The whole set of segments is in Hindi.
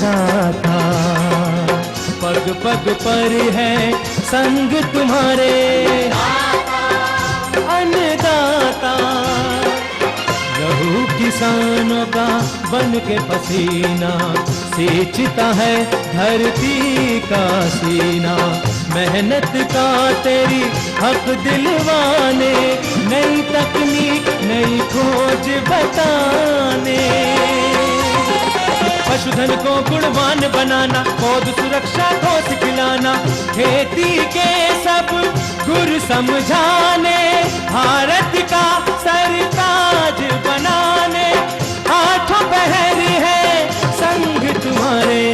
अन्नदाता, पग पग पर है संग तुम्हारे अन्नदाता। लहू किसानों का बन के पसीना सींचता है धरती का सीना। मेहनत का तेरी हक दिलवाने, नई तकनीक नई खोज बताने। पशुधन को गुणवान बनाना, पौध सुरक्षा को सिखलाना, खेती के सब गुर समझाने, भारत का सरताज बनाने। आठों पहर है संग तुम्हारे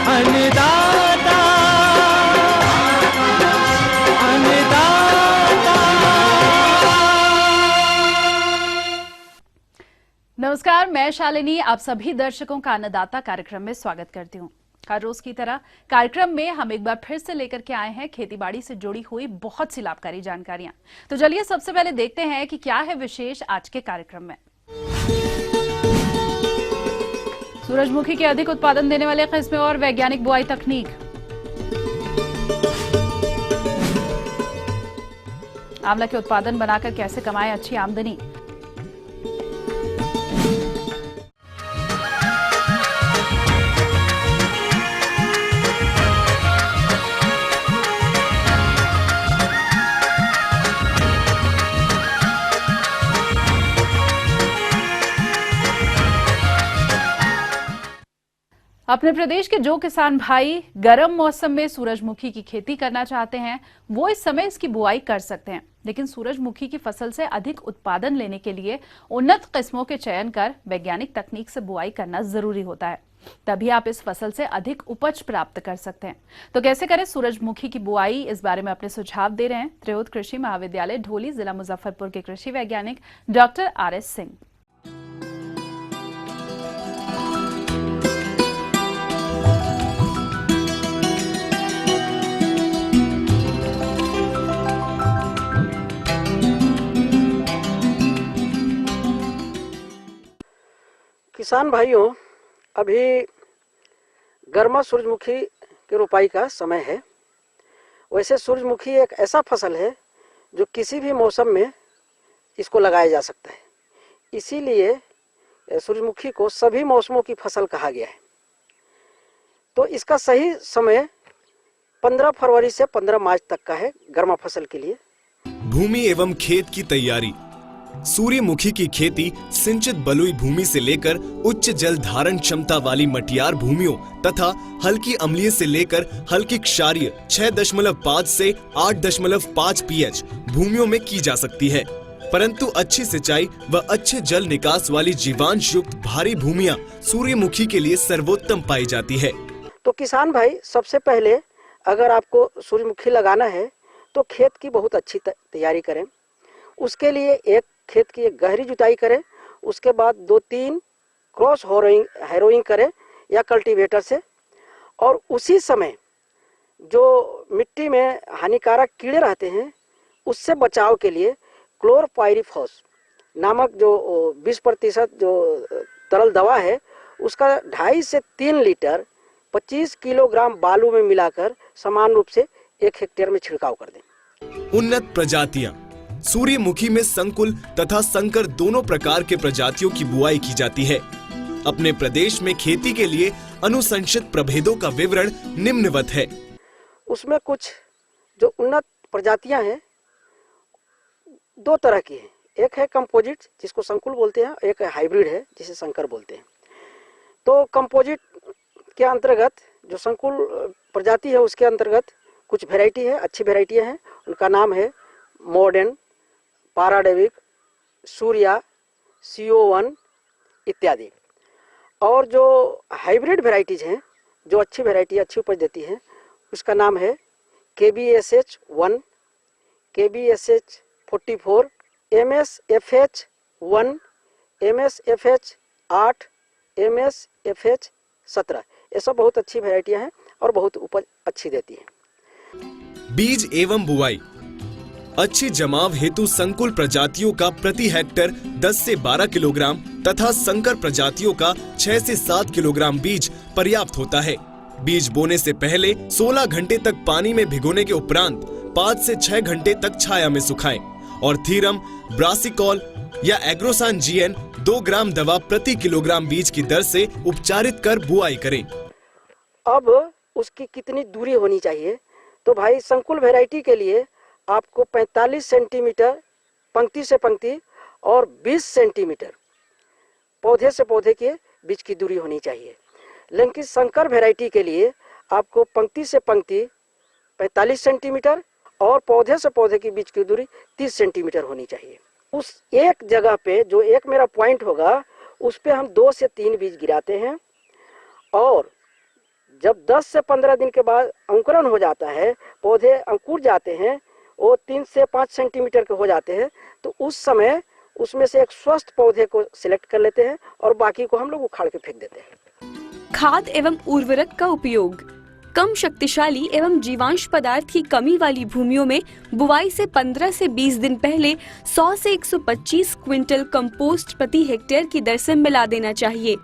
अन्नदाता, अन्नदाता। नमस्कार, मैं शालिनी आप सभी दर्शकों का अन्नदाता कार्यक्रम में स्वागत करती हूँ। हर रोज की तरह कार्यक्रम में हम एक बार फिर से लेकर के आए हैं खेतीबाड़ी से जुड़ी हुई बहुत सी लाभकारी जानकारियां। तो चलिए सबसे पहले देखते हैं कि क्या है विशेष आज के कार्यक्रम में। सूरजमुखी के अधिक उत्पादन देने वाले किस्में और वैज्ञानिक बुआई तकनीक। आंवला के उत्पादन बनाकर कैसे कमाएं अच्छी आमदनी। अपने प्रदेश के जो किसान भाई गर्म मौसम में सूरजमुखी की खेती करना चाहते हैं वो इस समय इसकी बुआई कर सकते हैं, लेकिन सूरजमुखी की फसल से अधिक उत्पादन लेने के लिए उन्नत किस्मों के चयन कर वैज्ञानिक तकनीक से बुआई करना जरूरी होता है। तभी आप इस फसल से अधिक उपज प्राप्त कर सकते हैं। तो कैसे करें सूरजमुखी की बुआई, इस बारे में अपने सुझाव दे रहे हैं त्रियोद कृषि महाविद्यालय ढोली जिला मुजफ्फरपुर के कृषि वैज्ञानिक डॉक्टर RS सिंह। किसान भाइयों, अभी गर्मा सूरजमुखी के रोपाई का समय है। वैसे सूरजमुखी एक ऐसा फसल है जो किसी भी मौसम में इसको लगाया जा सकता है, इसीलिए सूरजमुखी को सभी मौसमों की फसल कहा गया है। तो इसका सही समय 15 फरवरी से 15 मार्च तक का है गर्मा फसल के लिए। भूमि एवं खेत की तैयारी। सूर्यमुखी की खेती सिंचित बलुई भूमि से लेकर उच्च जल धारण क्षमता वाली मटियार भूमियों तथा हल्की अम्लीय से लेकर हल्की क्षारीय 6.5 से 8.5 pH भूमियों में की जा सकती है, परंतु अच्छी सिंचाई व अच्छे जल निकास वाली जीवांश युक्त भारी भूमियां सूर्यमुखी के लिए सर्वोत्तम पाई जाती है। तो किसान भाई, सबसे पहले अगर आपको सूरजमुखी लगाना है तो खेत की बहुत अच्छी तैयारी करें। उसके लिए एक खेत की एक गहरी जुताई करें, उसके बाद 2-3 क्रॉस हैरोइंग करें या कल्टीवेटर से, और उसी समय जो मिट्टी में हानिकारक कीड़े रहते हैं उससे बचाव के लिए क्लोरपाइरिफॉस नामक जो 20% जो तरल दवा है उसका 2.5 से 3 लीटर 25 किलोग्राम बालू में मिलाकर समान रूप से 1 हेक्टेयर में छिड़काव कर दें। उन्नत प्रजातियां। सूर्यमुखी में संकुल तथा संकर दोनों प्रकार के प्रजातियों की बुआई की जाती है। अपने प्रदेश में खेती के लिए अनुशंसित प्रभेदों का विवरण निम्नवत है। उसमें कुछ जो उन्नत प्रजातियां हैं 2 तरह की हैं। एक है कंपोजिट जिसको संकुल बोलते हैं, एक हाइब्रिड है जिसे संकर बोलते हैं। तो कंपोजिट के अंतर्गत जो संकुल प्रजाति है उसके अंतर्गत कुछ वैरायटी है, अच्छी वैरायटियां हैं। उनका नाम है मॉडर्न, पाराडेविक, सूर्या, CO1 इत्यादि। और जो हाइब्रिड वैरायटीज हैं जो अच्छी वैरायटी अच्छी उपज देती हैं उसका नाम है KBSH1, KBSH44, MSFH1, MSFH8, MSFH17। ये सब बहुत अच्छी वैरायटियां हैं और बहुत उपज अच्छी देती हैं। बीज एवं बुआई। अच्छी जमाव हेतु संकुल प्रजातियों का प्रति हेक्टर 10 से 12 किलोग्राम तथा संकर प्रजातियों का 6 से 7 किलोग्राम बीज पर्याप्त होता है। बीज बोने से पहले 16 घंटे तक पानी में भिगोने के उपरांत 5 से 6 घंटे तक छाया में सुखाएं और थीरम, ब्रासिकॉल या एग्रोसान जीएन 2 ग्राम दवा प्रति किलोग्राम बीज की दर से उपचारित कर बुआई करें। अब उसकी कितनी दूरी होनी चाहिए? तो भाई संकुल वैरायटी के लिए आपको 45 सेंटीमीटर पंक्ति से पंक्ति और 20 सेंटीमीटर पौधे से पौधे के बीच की दूरी होनी चाहिए। लेकिन संकर वैरायटी के लिए आपको पंक्ति से पंक्ति 45 सेंटीमीटर और पौधे से पौधे के बीच की दूरी 30 सेंटीमीटर होनी चाहिए। उस एक जगह पे जो एक मेरा पॉइंट होगा उस पे हम 2 से 3 बीज गिराते हैं और जब 10 से 15 दिन के बाद अंकुरण हो जाता है, पौधे अंकुर जाते हैं, वो 3 से 5 सेंटीमीटर के हो जाते हैं, तो उस समय उसमें से एक स्वस्थ पौधे को सिलेक्ट कर लेते हैं और बाकी को हम लोग उखाड़ के फेंक देते हैं। खाद एवं उर्वरक का उपयोग। कम शक्तिशाली एवं जीवांश पदार्थ की कमी वाली भूमियों में बुवाई से 15 से 20 दिन पहले 100 से 125 क्विंटल कंपोस्ट प्रति हेक्टेयर की दर से मिला देना चाहिए।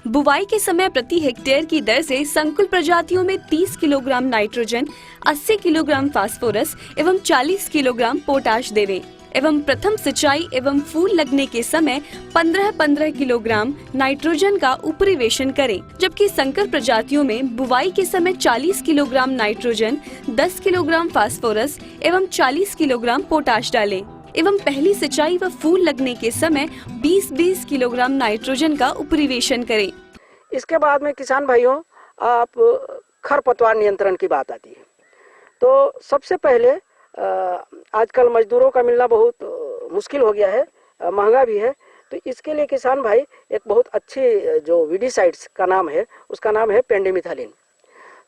बुवाई के समय प्रति हेक्टेयर की दर से संकुल प्रजातियों में 30 किलोग्राम नाइट्रोजन, 80 किलोग्राम फास्फोरस एवं 40 किलोग्राम पोटाश देवें एवं प्रथम सिंचाई एवं फूल लगने के समय 15-15 किलोग्राम नाइट्रोजन का उपरिवेशन करें, जबकि संकर प्रजातियों में बुवाई के समय 40 किलोग्राम नाइट्रोजन, 10 किलोग्राम फास्फोरस एवं 40 किलोग्राम पोटाश डालें एवं पहली सिंचाई व फूल लगने के समय 20-20 किलोग्राम नाइट्रोजन का उपरिवेशन करें। इसके बाद में किसान भाइयों, आप खरपतवार नियंत्रण की बात आती है। तो सबसे पहले आजकल मजदूरों का मिलना बहुत मुश्किल हो गया है, महंगा भी है। तो इसके लिए किसान भाई एक बहुत अच्छी जो वीडीसाइड्स का नाम है, उसका नाम है पेंडिमिथालिन,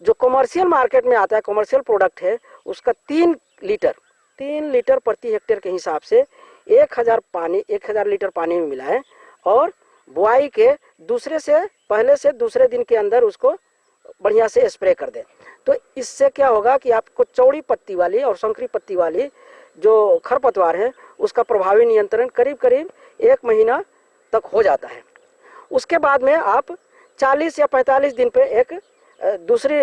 जो कमर्शियल मार्केट में आता है, कमर्शियल प्रोडक्ट है। उसका 3 लीटर प्रति हेक्टेयर के हिसाब से 1000 लीटर पानी में मिलाएं और बुआई के पहले से दूसरे दिन के अंदर उसको बढ़िया से स्प्रे कर दें। तो इससे क्या होगा कि आपको चौड़ी पत्ती वाली और संकरी पत्ती वाली जो खरपतवार है उसका प्रभावी नियंत्रण करीब 1 महीना तक हो जाता है। उसके बाद में आप 40 या 45 दिन पे एक दूसरी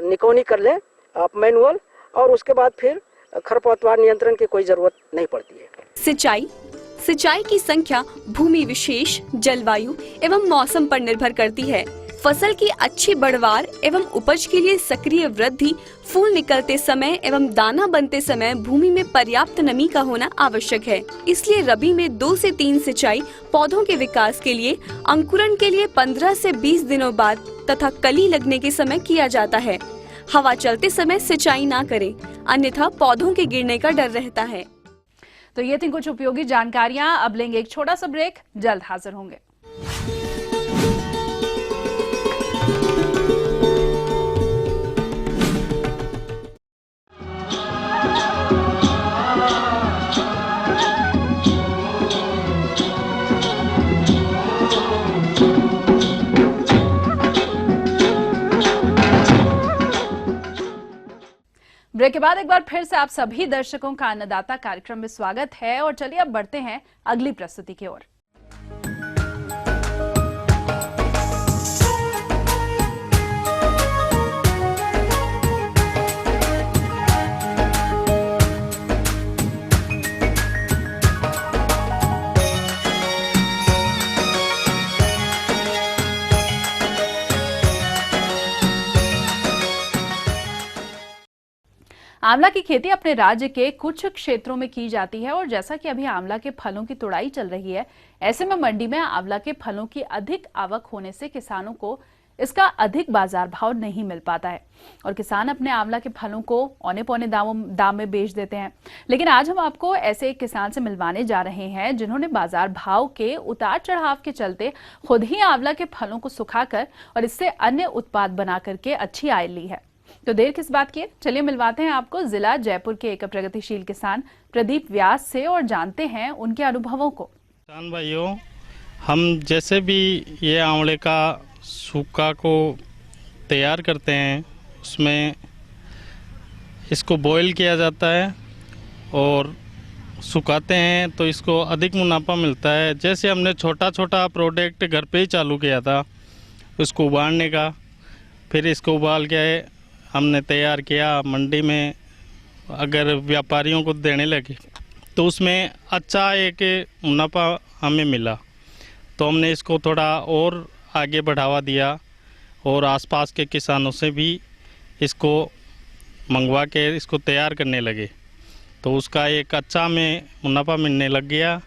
निकौनी कर लें आप मैनुअल, और उसके बाद फिर खरपतवार नियंत्रण की कोई जरूरत नहीं पड़ती है। सिंचाई की संख्या भूमि विशेष, जलवायु एवं मौसम पर निर्भर करती है। फसल की अच्छी बढ़वार एवं उपज के लिए सक्रिय वृद्धि, फूल निकलते समय एवं दाना बनते समय भूमि में पर्याप्त नमी का होना आवश्यक है। इसलिए रबी में 2 से 3 सिंचाई पौधों के विकास के लिए, अंकुरण के लिए 15 से 20 दिनों बाद तथा कली लगने के समय किया जाता है। हवा चलते समय सिंचाई ना करें, अन्यथा पौधों के गिरने का डर रहता है। तो ये थी कुछ उपयोगी जानकारियां। अब लेंगे एक छोटा सा ब्रेक, जल्द हाजिर होंगे। ब्रेक के बाद एक बार फिर से आप सभी दर्शकों का अन्नदाता कार्यक्रम में स्वागत है और चलिए अब बढ़ते हैं अगली प्रस्तुति की ओर। आंवला की खेती अपने राज्य के कुछ क्षेत्रों में की जाती है और जैसा कि अभी आंवला के फलों की तुड़ाई चल रही है, ऐसे में मंडी में आंवला के फलों की अधिक आवक होने से किसानों को इसका अधिक बाजार भाव नहीं मिल पाता है और किसान अपने आंवला के फलों को औने पौने दाम में बेच देते हैं। लेकिन आज हम आपको ऐसे एक किसान से मिलवाने जा रहे हैं जिन्होंने बाजार भाव के उतार चढ़ाव के चलते खुद ही आंवला के फलों को सुखाकर और इससे अन्य उत्पाद बना करके अच्छी आय ली है। तो देर किस बात की, चलिए मिलवाते हैं आपको जिला जयपुर के एक प्रगतिशील किसान प्रदीप व्यास से और जानते हैं उनके अनुभवों को। किसान भाइयों, हम जैसे भी ये आंवले का सूखा को तैयार करते हैं, उसमें इसको बॉईल किया जाता है और सुखाते हैं तो इसको अधिक मुनाफा मिलता है। जैसे हमने छोटा छोटा प्रोडक्ट घर पे ही चालू किया था उसको उबालने का, फिर इसको उबाल के हमने तैयार किया, मंडी में अगर व्यापारियों को देने लगे तो उसमें अच्छा एक मुनाफा हमें मिला, तो हमने इसको थोड़ा और आगे बढ़ावा दिया और आसपास के किसानों से भी इसको मंगवा के इसको तैयार करने लगे, तो उसका एक अच्छा में मुनाफा मिलने लग गया।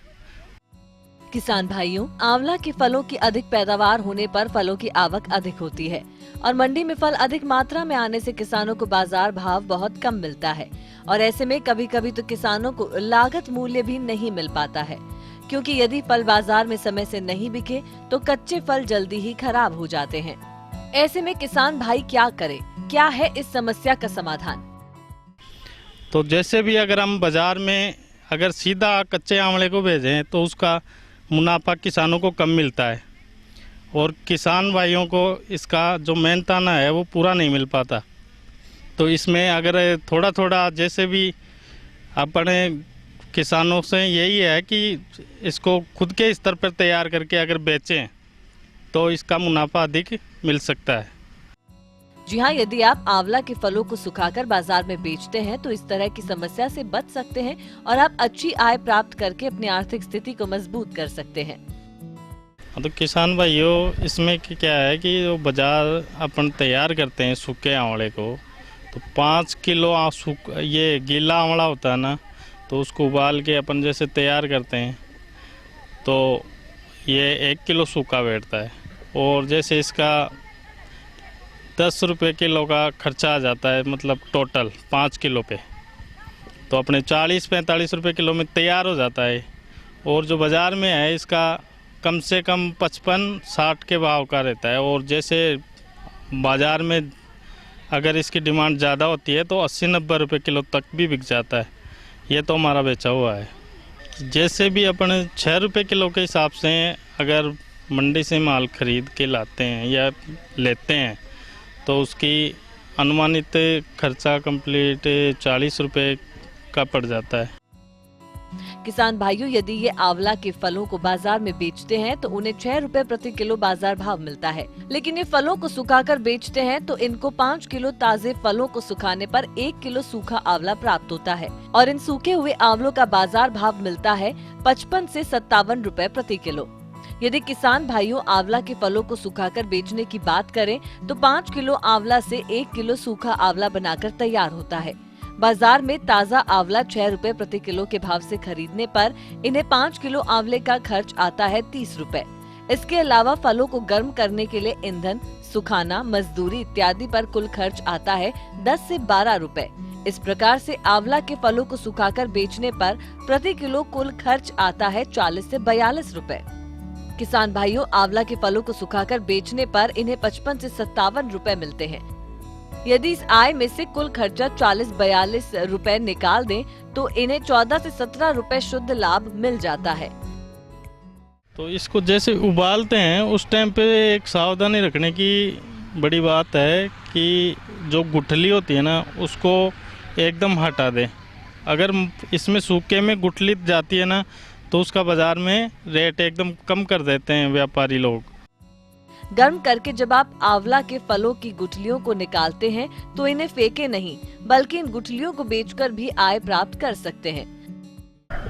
किसान भाइयों, आंवला के फलों की अधिक पैदावार होने पर फलों की आवक अधिक होती है और मंडी में फल अधिक मात्रा में आने से किसानों को बाजार भाव बहुत कम मिलता है और ऐसे में कभी कभी तो किसानों को लागत मूल्य भी नहीं मिल पाता है, क्योंकि यदि फल बाजार में समय से नहीं बिके तो कच्चे फल जल्दी ही खराब हो जाते हैं। ऐसे में किसान भाई क्या करे, क्या है इस समस्या का समाधान? तो जैसे भी अगर हम बाज़ार में अगर सीधा कच्चे आंवले को भेजें तो उसका मुनाफा किसानों को कम मिलता है और किसान भाइयों को इसका जो मेहनताना है वो पूरा नहीं मिल पाता। तो इसमें अगर थोड़ा थोड़ा जैसे भी अपने किसानों से यही है कि इसको खुद के स्तर पर तैयार करके अगर बेचें तो इसका मुनाफा अधिक मिल सकता है। जी हाँ, यदि आप आंवला के फलों को सुखाकर बाजार में बेचते हैं तो इस तरह की समस्या से बच सकते हैं और आप अच्छी आय प्राप्त करके अपनी आर्थिक स्थिति को मजबूत कर सकते हैं। तो किसान भाइयों, इसमें क्या है कि जो बाजार अपन तैयार करते हैं सूखे आंवले को, तो 5 किलो ये गीला आंवला होता है ना, तो उसको उबाल के अपन जैसे तैयार करते हैं तो ये 1 किलो सूखा बैठता है और जैसे इसका 10 रुपये किलो का खर्चा आ जाता है, मतलब टोटल 5 किलो पे, तो अपने 40-45 रुपये किलो में तैयार हो जाता है। और जो बाज़ार में है इसका कम से कम 55-60 के भाव का रहता है और जैसे बाज़ार में अगर इसकी डिमांड ज़्यादा होती है तो 80-90 रुपये किलो तक भी बिक जाता है। ये तो हमारा बेचा हुआ है। जैसे भी अपन 6 रुपये किलो के हिसाब से अगर मंडी से माल खरीद के लाते हैं या लेते हैं तो उसकी अनुमानित खर्चा कंप्लीट 40 रुपये का पड़ जाता है। किसान भाइयों, यदि ये आंवला के फलों को बाजार में बेचते हैं तो उन्हें 6 रुपए प्रति किलो बाजार भाव मिलता है, लेकिन ये फलों को सुखाकर बेचते हैं तो इनको 5 किलो ताजे फलों को सुखाने पर 1 किलो सूखा आंवला प्राप्त होता है और इन सूखे हुए आंवलों का बाजार भाव मिलता है 55 से 57 रुपए प्रति किलो। यदि किसान भाइयों आंवला के फलों को सुखाकर बेचने की बात करें तो 5 किलो आंवला से 1 किलो सूखा आंवला बनाकर तैयार होता है। बाजार में ताज़ा आंवला 6 रुपए प्रति किलो के भाव से खरीदने पर इन्हें 5 किलो आंवले का खर्च आता है 30 रुपए। इसके अलावा फलों को गर्म करने के लिए ईंधन, सुखाना, मजदूरी इत्यादि पर कुल खर्च आता है 10 से 12 रुपए। इस प्रकार से आंवला के फलों को सुखाकर बेचने पर प्रति किलो कुल खर्च आता है 40 से 42 रुपए। किसान भाइयों, आंवला के फलों को सुखाकर बेचने पर इन्हें 55 से 57 रुपए मिलते हैं। यदि इस आय में से कुल खर्चा 40-42 रुपए निकाल दें तो इन्हें 14 से 17 रुपए शुद्ध लाभ मिल जाता है। तो इसको जैसे उबालते हैं उस टाइम पे एक सावधानी रखने की बड़ी बात है कि जो गुठली होती है ना उसको एकदम हटा दें। अगर इसमें सूखे में गुठली जाती है ना तो उसका बाजार में रेट एकदम कम कर देते हैं व्यापारी लोग। गर्म करके जब आप आंवला के फलों की गुठलियों को निकालते हैं तो इन्हें फेंके नहीं, बल्कि इन गुठलियों को बेचकर भी आय प्राप्त कर सकते हैं।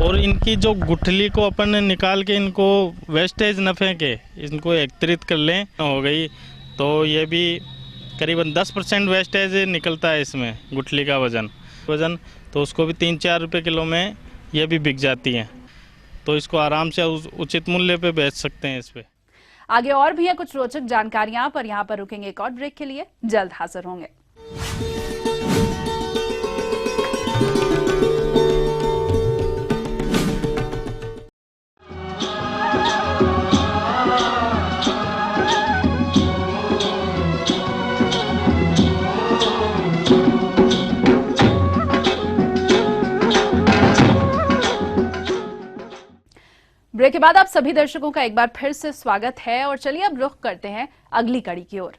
और इनकी जो गुठली को अपन निकाल के इनको वेस्टेज न फेंके, इनको एकत्रित कर लें हो गई, तो ये भी करीबन 10% वेस्टेज निकलता है इसमें गुठली का वजन तो उसको भी 3-4 रुपये किलो में ये भी बिक जाती हैं, तो इसको आराम से उचित मूल्य पे बेच सकते हैं। इस पे आगे और भी है कुछ रोचक जानकारियां, पर यहाँ पर रुकेंगे एक और ब्रेक के लिए, जल्द हाजिर होंगे। ब्रेक के बाद आप सभी दर्शकों का एक बार फिर से स्वागत है और चलिए अब रुख करते हैं अगली कड़ी की ओर।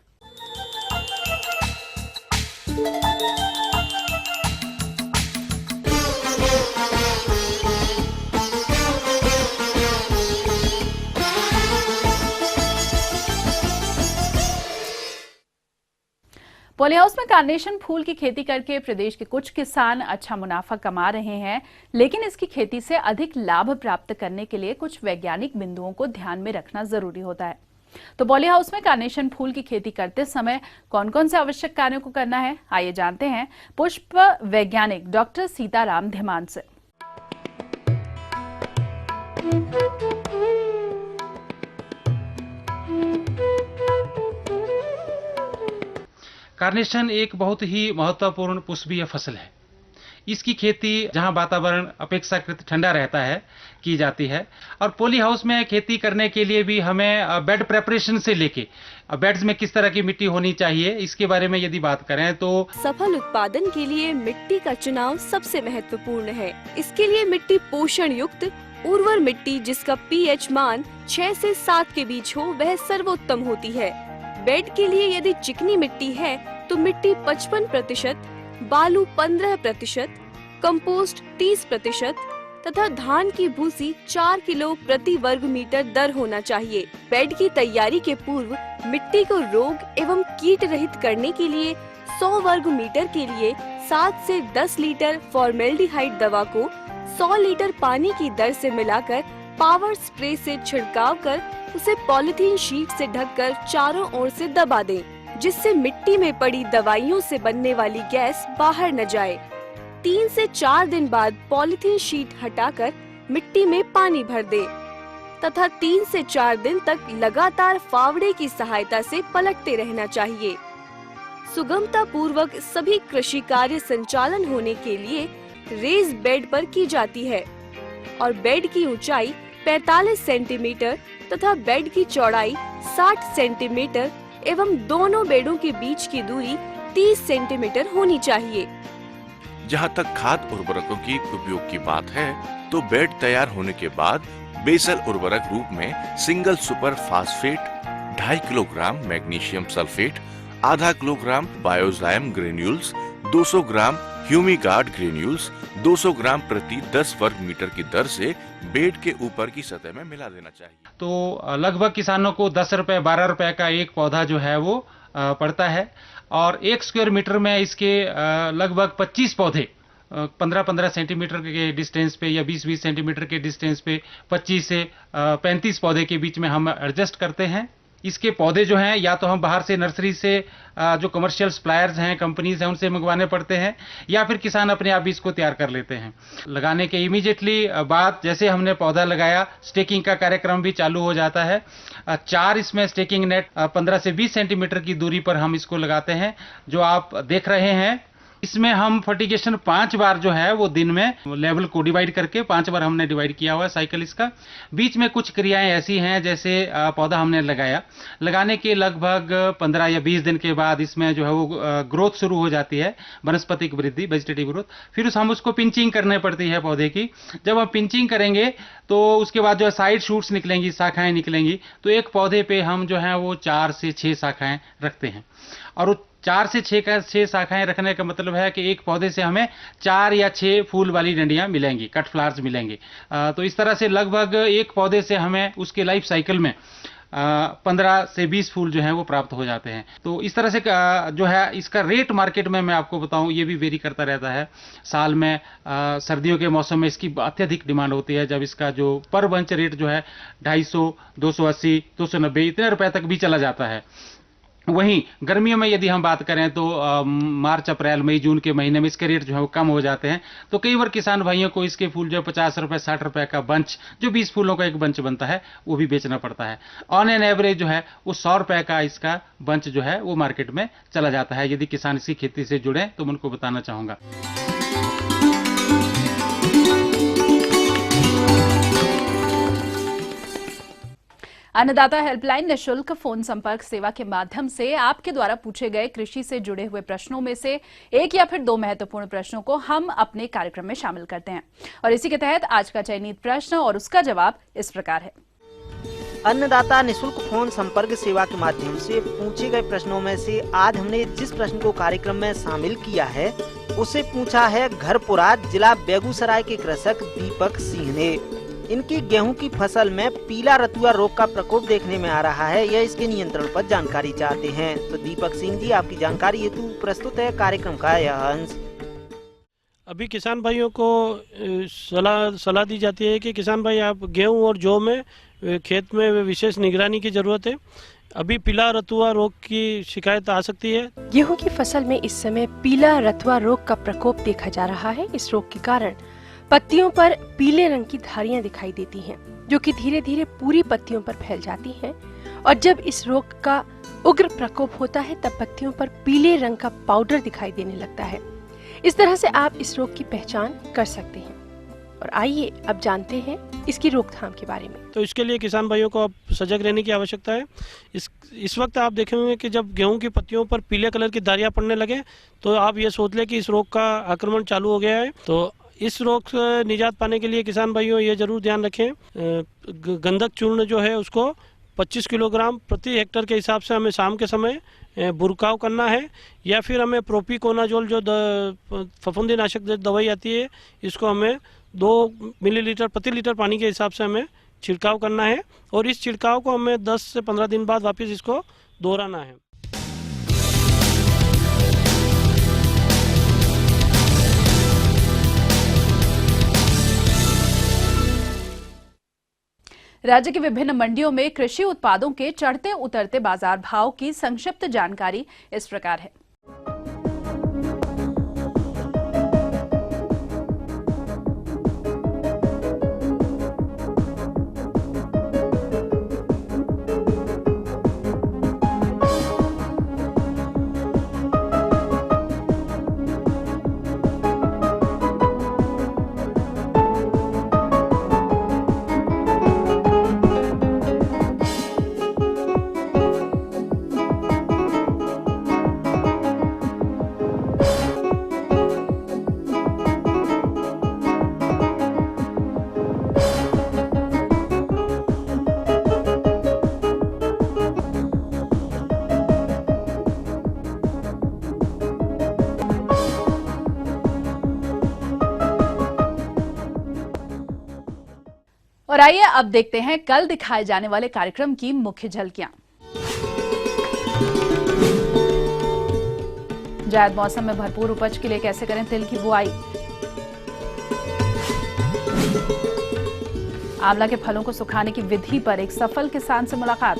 पॉली हाउस में कार्नेशन फूल की खेती करके प्रदेश के कुछ किसान अच्छा मुनाफा कमा रहे हैं, लेकिन इसकी खेती से अधिक लाभ प्राप्त करने के लिए कुछ वैज्ञानिक बिंदुओं को ध्यान में रखना जरूरी होता है। तो पॉली हाउस में कार्नेशन फूल की खेती करते समय कौन कौन से आवश्यक कार्यों को करना है, आइए जानते हैं पुष्प वैज्ञानिक डॉक्टर सीताराम धीमान से। कार्नेशन एक बहुत ही महत्वपूर्ण पुष्पीय फसल है। इसकी खेती जहां वातावरण अपेक्षाकृत ठंडा रहता है की जाती है। और पॉली हाउस में खेती करने के लिए भी हमें बेड प्रेपरेशन से लेके बेड्स में किस तरह की मिट्टी होनी चाहिए, इसके बारे में यदि बात करें तो सफल उत्पादन के लिए मिट्टी का चुनाव सबसे महत्वपूर्ण है। इसके लिए मिट्टी पोषण युक्त उर्वर मिट्टी जिसका पीएच मान 6 से 7 के बीच हो, वह सर्वोत्तम होती है। बेड के लिए यदि चिकनी मिट्टी है तो मिट्टी 55%, बालू 15%, कंपोस्ट 30% तथा धान की भूसी 4 किलो प्रति वर्ग मीटर दर होना चाहिए। बेड की तैयारी के पूर्व मिट्टी को रोग एवं कीट रहित करने के लिए 100 वर्ग मीटर के लिए 7 से 10 लीटर फॉर्मेल्डिहाइड दवा को 100 लीटर पानी की दर से मिलाकर पावर स्प्रे से छिड़काव कर उसे पॉलीथीन शीट से ढककर चारों ओर से दबा दें, जिससे मिट्टी में पड़ी दवाइयों से बनने वाली गैस बाहर न जाए। 3 से 4 दिन बाद पॉलीथीन शीट हटाकर मिट्टी में पानी भर दे तथा 3 से 4 दिन तक लगातार फावड़े की सहायता से पलटते रहना चाहिए। सुगमता पूर्वक सभी कृषि कार्य संचालन होने के लिए रेज बेड पर की जाती है और बेड की ऊंचाई 45 सेंटीमीटर तथा बेड की चौड़ाई 60 सेंटीमीटर एवं दोनों बेडों के बीच की दूरी 30 सेंटीमीटर होनी चाहिए। जहां तक खाद उर्वरकों की उपयोग की बात है तो बेड तैयार होने के बाद बेसल उर्वरक रूप में single super phosphate 2.5 kilogram magnesium sulphate, आधा किलोग्राम बायोजाइम ग्रेन्यूल्स, 200 ग्राम ह्यूमिगार्ड ग्रेन्यूल्स 200 ग्राम प्रति 10 वर्ग मीटर की दर से बेड के ऊपर की सतह में मिला देना चाहिए। तो लगभग किसानों को 10 रुपए 12 रुपए का एक पौधा जो है वो पड़ता है और 1 स्क्वायर मीटर में इसके लगभग 25 पौधे 15-15 सेंटीमीटर के डिस्टेंस पे या 20-20 सेंटीमीटर के डिस्टेंस पे 25 से 35 पौधे के बीच में हम एडजस्ट करते हैं। इसके पौधे जो हैं या तो हम बाहर से नर्सरी से जो कमर्शियल सप्लायर्स हैं, कंपनीज हैं, उनसे मंगवाने पड़ते हैं या फिर किसान अपने आप भी इसको तैयार कर लेते हैं। लगाने के इमीडिएटली बाद जैसे हमने पौधा लगाया, स्टेकिंग का कार्यक्रम भी चालू हो जाता है। 4 इसमें स्टेकिंग नेट 15 से 20 सेंटीमीटर की दूरी पर हम इसको लगाते हैं, जो आप देख रहे हैं। इसमें हम फर्टिगेशन 5 बार जो है वो दिन में लेवल को डिवाइड करके 5 बार हमने डिवाइड किया हुआ है साइकिल इसका। बीच में कुछ क्रियाएं ऐसी हैं जैसे पौधा हमने लगाया, लगाने के लगभग 15 या 20 दिन के बाद इसमें जो है वो ग्रोथ शुरू हो जाती है, वनस्पतिक वृद्धि, वेजिटेटिव ग्रोथ। फिर हम उसको पिंचिंग करने पड़ती है पौधे की। जब हम पिंचिंग करेंगे तो उसके बाद जो है साइड शूट्स निकलेंगी, शाखाएं निकलेंगी। तो एक पौधे पे हम जो है वो 4 से 6 शाखाएं रखते हैं और 4 से 6 शाखाएं रखने का मतलब है कि एक पौधे से हमें 4 या 6 फूल वाली डंडियां मिलेंगी, कट फ्लावर्स मिलेंगे। तो इस तरह से लगभग एक पौधे से हमें उसके लाइफ साइकिल में 15 से 20 फूल जो हैं वो प्राप्त हो जाते हैं। तो इस तरह से जो है इसका रेट मार्केट में मैं आपको बताऊं ये भी वेरी करता रहता है। साल में सर्दियों के मौसम में इसकी अत्यधिक डिमांड होती है, जब इसका जो पर बंच रेट जो है 250, 280, 290 इतने रुपए तक भी चला जाता है। वहीं गर्मियों में यदि हम बात करें तो मार्च, अप्रैल, मई, जून के महीने में इसके रेट जो है वो कम हो जाते हैं। तो कई बार किसान भाइयों को इसके फूल जो 50 रुपए 60 रुपए का बंच, जो 20 फूलों का एक बंच बनता है, वो भी बेचना पड़ता है। ऑन एन एवरेज जो है वो 100 रुपए का इसका बंच जो है वो मार्केट में चला जाता है। यदि किसान इसकी खेती से जुड़े तो मैं उनको बताना चाहूंगा। अन्नदाता हेल्पलाइन निःशुल्क फोन संपर्क सेवा के माध्यम से आपके द्वारा पूछे गए कृषि से जुड़े हुए प्रश्नों में से एक या फिर 2 महत्वपूर्ण प्रश्नों को हम अपने कार्यक्रम में शामिल करते हैं और इसी के तहत आज का चयनित प्रश्न और उसका जवाब इस प्रकार है। अन्नदाता निःशुल्क फोन संपर्क सेवा के माध्यम से पूछे गए प्रश्नों में से आज हमने जिस प्रश्न को कार्यक्रम में शामिल किया है उसे पूछा है घरपुरा जिला बेगूसराय के कृषक दीपक सिंह ने। इनकी गेहूं की फसल में पीला रतुआ रोग का प्रकोप देखने में आ रहा है। यह इसके नियंत्रण पर जानकारी चाहते हैं तो दीपक सिंह जी आपकी जानकारी हेतु प्रस्तुत है कार्यक्रम का यह अंश। अभी किसान भाइयों को सलाह दी जाती है कि किसान भाई आप गेहूं और जौ में खेत में विशेष निगरानी की जरूरत है। अभी पीला रतुआ रोग की शिकायत आ सकती है। गेहूं की फसल में इस समय पीला रतुआ रोग का प्रकोप देखा जा रहा है। इस रोग के कारण पत्तियों पर पीले रंग की धारियां दिखाई देती हैं, जो कि धीरे धीरे पूरी पत्तियों पर फैल जाती हैं। और जब इस रोग का उग्र प्रकोप होता है तब पत्तियों पर पीले रंग का पाउडर दिखाई देने लगता है। इस तरह से आप इस रोग की पहचान कर सकते हैं। और आइए अब जानते हैं इसकी रोकथाम के बारे में। तो इसके लिए किसान भाइयों को अब सजग रहने की आवश्यकता है। इस वक्त आप देखेंगे कि जब गेहूं की पत्तियों पर पीले कलर की धारियां पड़ने लगे तो आप ये सोच लें कि इस रोग का आक्रमण चालू हो गया है। तो इस रोग से निजात पाने के लिए किसान भाइयों ये जरूर ध्यान रखें, गंधक चूर्ण जो है उसको 25 किलोग्राम प्रति हेक्टर के हिसाब से हमें शाम के समय बुरकाव करना है, या फिर हमें प्रोपिकोनाजोल जो फफूंदीनाशक दवाई आती है इसको हमें 2 मिलीलीटर प्रति लीटर पानी के हिसाब से हमें छिड़काव करना है। और इस छिड़काव को हमें 10 से 15 दिन बाद वापस इसको दोहराना है। राज्य की विभिन्न मंडियों में कृषि उत्पादों के चढ़ते उतरते बाजार भाव की संक्षिप्त जानकारी इस प्रकार है। और आइए अब देखते हैं कल दिखाए जाने वाले कार्यक्रम की मुख्य झलकियां। जायद मौसम में भरपूर उपज के लिए कैसे करें तिल की बुआई। आंवला के फलों को सुखाने की विधि पर एक सफल किसान से मुलाकात।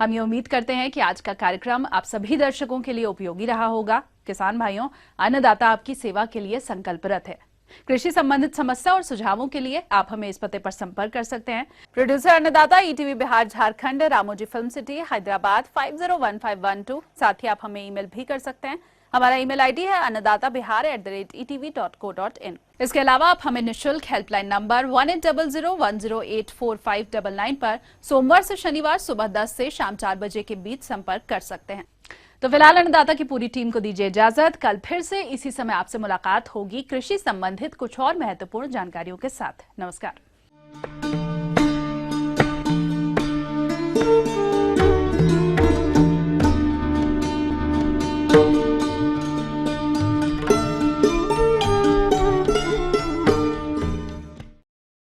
हम ये उम्मीद करते हैं कि आज का कार्यक्रम आप सभी दर्शकों के लिए उपयोगी रहा होगा। किसान भाइयों, अन्नदाता आपकी सेवा के लिए संकल्परत है। कृषि संबंधित समस्या और सुझावों के लिए आप हमें इस पते पर संपर्क कर सकते हैं। प्रोड्यूसर अन्नदाता, ETV Bihar Jharkhand, Ramoji film city, Hyderabad 501512। साथ ही आप हमें ईमेल भी कर सकते हैं। हमारा ईमेल आईडी है annadatabihar@etv.co.in। इसके अलावा आप हमें निःशुल्क हेल्पलाइन नंबर 180010084599 पर सोमवार से शनिवार सुबह 10 से शाम 4 बजे के बीच संपर्क कर सकते हैं। तो फिलहाल अन्नदाता की पूरी टीम को दीजिए इजाजत। कल फिर से इसी समय आपसे मुलाकात होगी कृषि संबंधित कुछ और महत्वपूर्ण जानकारियों के साथ। नमस्कार।